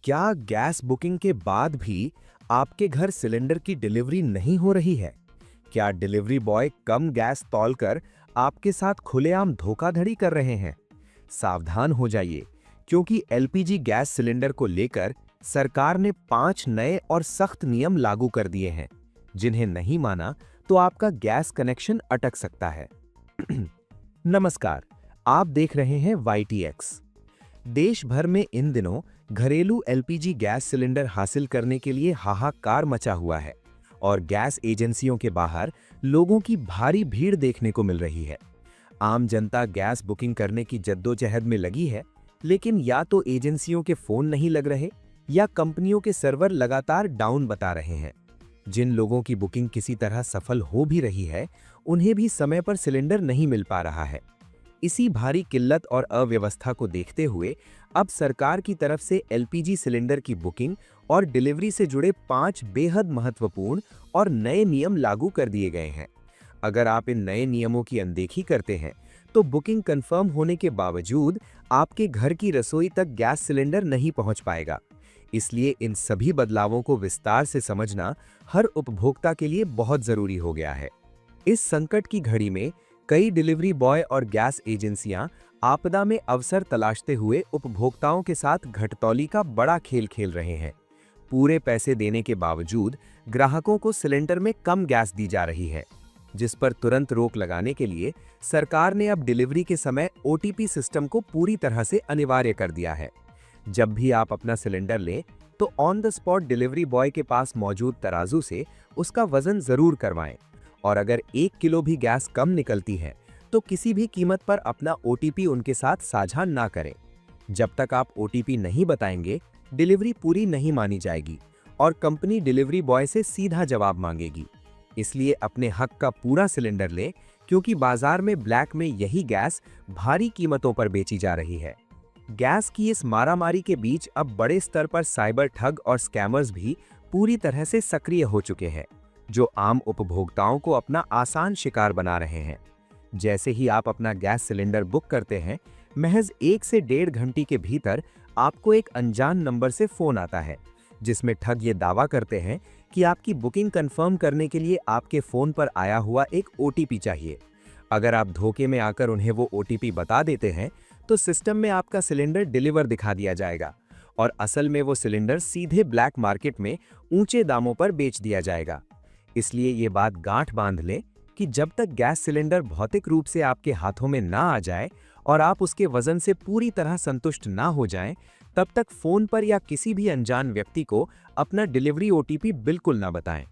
क्या gas booking के बाद भी आपके घर सिलेंडर की डिलीवरी नहीं हो रही है? क्या डिलीवरी बॉय कम गैस तौलकर आपके साथ खुलेआम धोखाधड़ी कर रहे हैं? सावधान हो जाइए, क्योंकि एलपीजी गैस सिलेंडर को लेकर सरकार ने 5 नए और सख्त नियम लागू कर दिए हैं, जिन्हें नहीं माना तो आपका गैस कनेक्शन अटक सकता है। नमस्कार, आप देख रहे हैं YTX। देश भर में इन दिनों घरेलू एलपीजी गैस सिलेंडर हासिल करने के लिए हाहाकार मचा हुआ है और गैस एजेंसियों के बाहर लोगों की भारी भीड़ देखने को मिल रही है। आम जनता गैस बुकिंग करने की जद्दोजहद में लगी है, लेकिन या तो एजेंसियों के फोन नहीं लग रहे या कंपनियों के सर्वर लगातार डाउन बता रहे हैं। जिन लोगों की बुकिंग किसी तरह सफल हो भी रही है, उन्हें भी समय पर सिलेंडर नहीं मिल पा रहा है। इसी भारी किल्लत और अव्यवस्था को देखते हुए अब सरकार की तरफ से एलपीजी सिलेंडर की बुकिंग और डिलीवरी से जुड़े 5 बेहद महत्वपूर्ण और नए नियम लागू कर दिए गए हैं। अगर आप इन नए नियमों की अनदेखी करते हैं, तो बुकिंग कंफर्म होने के बावजूद आपके घर की रसोई तक गैस सिलेंडर नहीं पहुंच पाएगा। इसलिए इन सभी बदलावों को विस्तार से समझना हर उपभोक्ता के लिए बहुत जरूरी हो गया है। इस संकट की घड़ी में कई डिलीवरी बॉय और गैस एजेंसियां आपदा में अवसर तलाशते हुए उपभोक्ताओं के साथ घटतौली का बड़ा खेल खेल रहे हैं। पूरे पैसे देने के बावजूद ग्राहकों को सिलेंडर में कम गैस दी जा रही है, जिस पर तुरंत रोक लगाने के लिए सरकार ने अब डिलीवरी के समय ओटीपी सिस्टम को पूरी तरह से अनिवार्य कर दिया है। जब भी आप अपना सिलेंडर लें, तो on the spot delivery boy के पास मौजूद तराजू से उसका वजन जरूर करवाएं और अगर 1 किलो भी गैस कम निकलती है, तो किसी भी कीमत पर अपना ओटीपी उनके साथ साझा ना करें। जब तक आप ओटीपी नहीं बताएंगे, डिलीवरी पूरी नहीं मानी जाएगी और कंपनी डिलीवरी बॉय से सीधा जवाब मांगेगी। इसलिए अपने हक का पूरा सिलेंडर लें, क्योंकि बाजार में ब्लैक में यही गैस भारी कीमतों पर बेची जा रही है। गैस की इस मारामारी के बीच अब बड़े स्तर पर साइबर ठग और स्कैमर्स भी पूरी तरह से सक्रिय हो चुके हैं, जो आम उपभोक्ताओं को अपना आसान शिकार बना रहे हैं। जैसे ही आप अपना गैस सिलेंडर बुक करते हैं, महज 1 से 1.5 घंटे के भीतर आपको एक अनजान नंबर से फोन आता है, जिसमें ठग ये दावा करते हैं कि आपकी बुकिंग कंफर्म करने के लिए आपके फोन पर आया हुआ एक ओटीपी चाहिए। अगर आप धोखे में आकर उन्हें वो ओटीपी बता देते हैं, तो सिस्टम में आपका सिलेंडर डिलीवर दिखा दिया जाएगा और असल में वो सिलेंडर सीधे ब्लैक मार्केट में ऊंचे दामों पर बेच दिया जाएगा। इसलिए ये बात गांठ बांध लें कि जब तक गैस सिलेंडर भौतिक रूप से आपके हाथों में ना आ जाए और आप उसके वजन से पूरी तरह संतुष्ट ना हो जाएं, तब तक फोन पर या किसी भी अनजान व्यक्ति को अपना डिलीवरी ओटीपी बिल्कुल ना बताएं।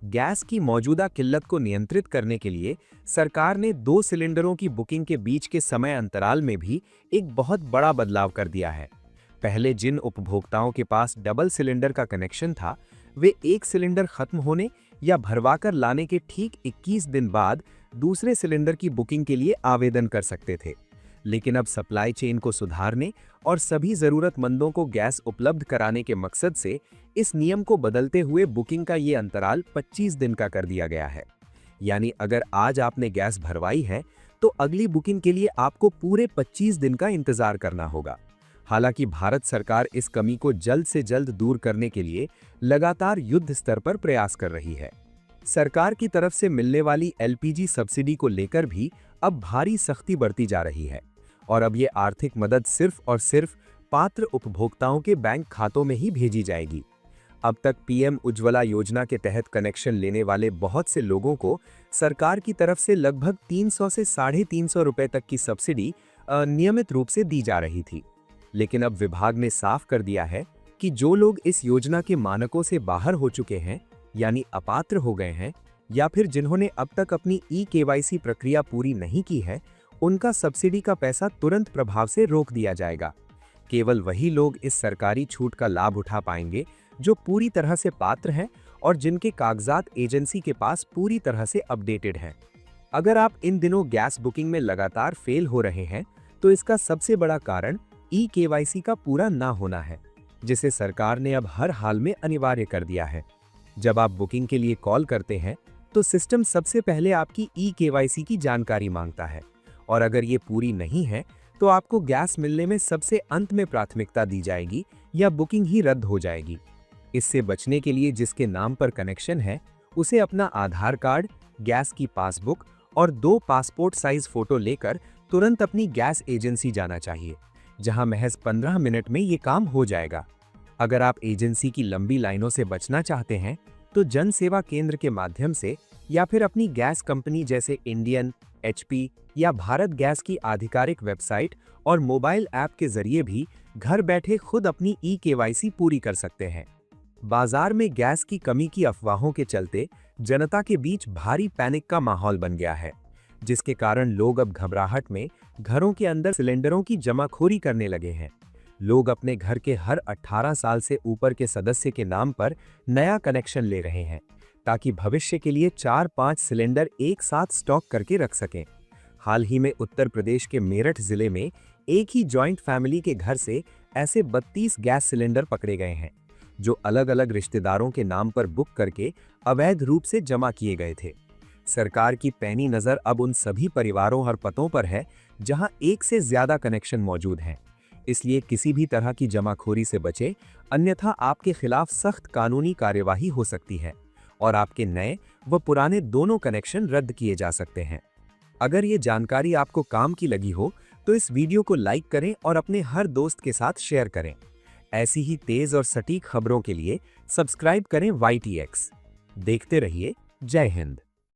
गैस की मौजूदा किल्लत को नियंत्रित करने के लिए सरकार ने 2 सिलेंडरों की बुकिंग के बीच के समय अंतराल में भी एक बहुत बड़ा बदलाव कर दिया है। पहले जिन उपभोक्ताओं के पास डबल सिलेंडर का कनेक्शन था, वे एक सिलेंडर खत्म होने या भरवाकर लाने के ठीक 21 दिन बाद दूसरे सिलेंडर की बुकिंग के लिए आवेदन कर सकते थे। लेकिन अब सप्लाई चेन को सुधारने और सभी जरूरतमंदों को गैस उपलब्ध कराने के मकसद से इस नियम को बदलते हुए बुकिंग का ये अंतराल 25 दिन का कर दिया गया है। यानी अगर आज आपने गैस भरवाई है, तो अगली बुकिंग के लिए आपको पूरे 25 दिन का इंतजार करना होगा। हालांकि भारत सरकार इस कमी को जल्द से जल्द दूर करने के लिए लगातार युद्ध स्तर पर प्रयास कर रही है। सरकार की तरफ से मिलने वाली एलपीजी सब्सिडी को लेकर भी अब भारी सख्ती बरती जा रही है और अब ये आर्थिक मदद सिर्फ और सिर्फ पात्र उपभोक्ताओं के बैंक खातों में ही भेजी जाएगी। अब तक पीएम उज्ज्वला योजना के तहत कनेक्शन लेने वाले बहुत से लोगों को सरकार की तरफ से लगभग 300 से 350 रुपए तक की सब्सिडी नियमित रूप से दी जा रही थी। लेकिन अब विभाग ने साफ कर दिया है कि जो लोग इस योजना के मानकों से बाहर हो चुके हैं, यानी अपात्र हो गए हैं, या फिर जिन्होंने अब तक अपनी ई-केवाईसी प्रक्रिया पूरी नहीं की है, उनका सब्सिडी का पैसा तुरंत प्रभाव से रोक दिया जाएगा। केवल वही लोग इस सरकारी छूट का लाभ उठा पाएंगे जो पूरी तरह से पात्र हैं और जिनके कागजात एजेंसी के पास पूरी तरह से अपडेटेड हैं। अगर आप इन दिनों गैस बुकिंग में लगातार फेल हो रहे हैं, तो इसका सबसे बड़ा कारण ई-केवाईसी का पूरा ना होना है, जिसे सरकार ने अब हर हाल में अनिवार्य कर दिया है। जब आप बुकिंग के लिए कॉल करते हैं, तो सिस्टम सबसे पहले आपकी ई-केवाईसी की जानकारी मांगता है और अगर ये पूरी नहीं है, तो आपको गैस मिलने में सबसे अंत में प्राथमिकता दी जाएगी या बुकिंग ही रद्द हो जाएगी। इससे बचने के लिए जिसके नाम पर कनेक्शन है, उसे अपना आधार कार्ड, गैस की पासबुक और 2 पासपोर्ट साइज फोटो लेकर तुरंत अपनी गैस एजेंसी जाना चाहिए, जहां महज 15 मिनट में ये काम हो जाएगा। अगर आप एजेंसी की लंबी लाइनों से बचना चाहते हैं, तो जन सेवा केंद्र के माध्यम से या फिर अपनी गैस कंपनी जैसे इंडियन, एचपी या भारत गैस की आधिकारिक वेबसाइट और मोबाइल ऐप के जरिए भी घर बैठे खुद अपनी ई-केवाईसी पूरी कर सकते हैं। बाजार में गैस की कमी की अफवाहों के चलते जनता के बीच भारी पैनिक का माहौल बन गया है, जिसके कारण लोग अब घबराहट में घरों के अंदर सिलेंडरों की जमाखोरी करने लगे हैं। लोग अपने घर के हर 18 साल से ऊपर के सदस्य के नाम पर नया कनेक्शन ले रहे हैं, ताकि भविष्य के लिए 4-5 सिलेंडर एक साथ स्टॉक करके रख सकें। हाल ही में उत्तर प्रदेश के मेरठ जिले में एक ही जॉइंट फैमिली के घर से ऐसे 32 गैस सिलेंडर पकड़े गए हैं, जो अलग-अलग रिश्तेदारों के नाम पर बुक करके अवैध रूप से जमा किए गए थे। सरकार की पैनी नजर अब उन सभी परिवारों और पतों पर है जहां एक से ज्यादा कनेक्शन मौजूद हैं। इसलिए किसी भी तरह की जमाखोरी से बचें, अन्यथा आपके खिलाफ सख्त कानूनी कार्यवाही हो सकती है और आपके नए व पुराने दोनों कनेक्शन रद्द किए जा सकते हैं। अगर ये जानकारी आपको काम की लगी हो, तो इस वीडियो को लाइक करें और अपने हर दोस्त के साथ शेयर करें। ऐसी ही तेज और सटीक खबरों के लिए सब्सक्राइब करें YTX। देखते रहिए। जय हिंद।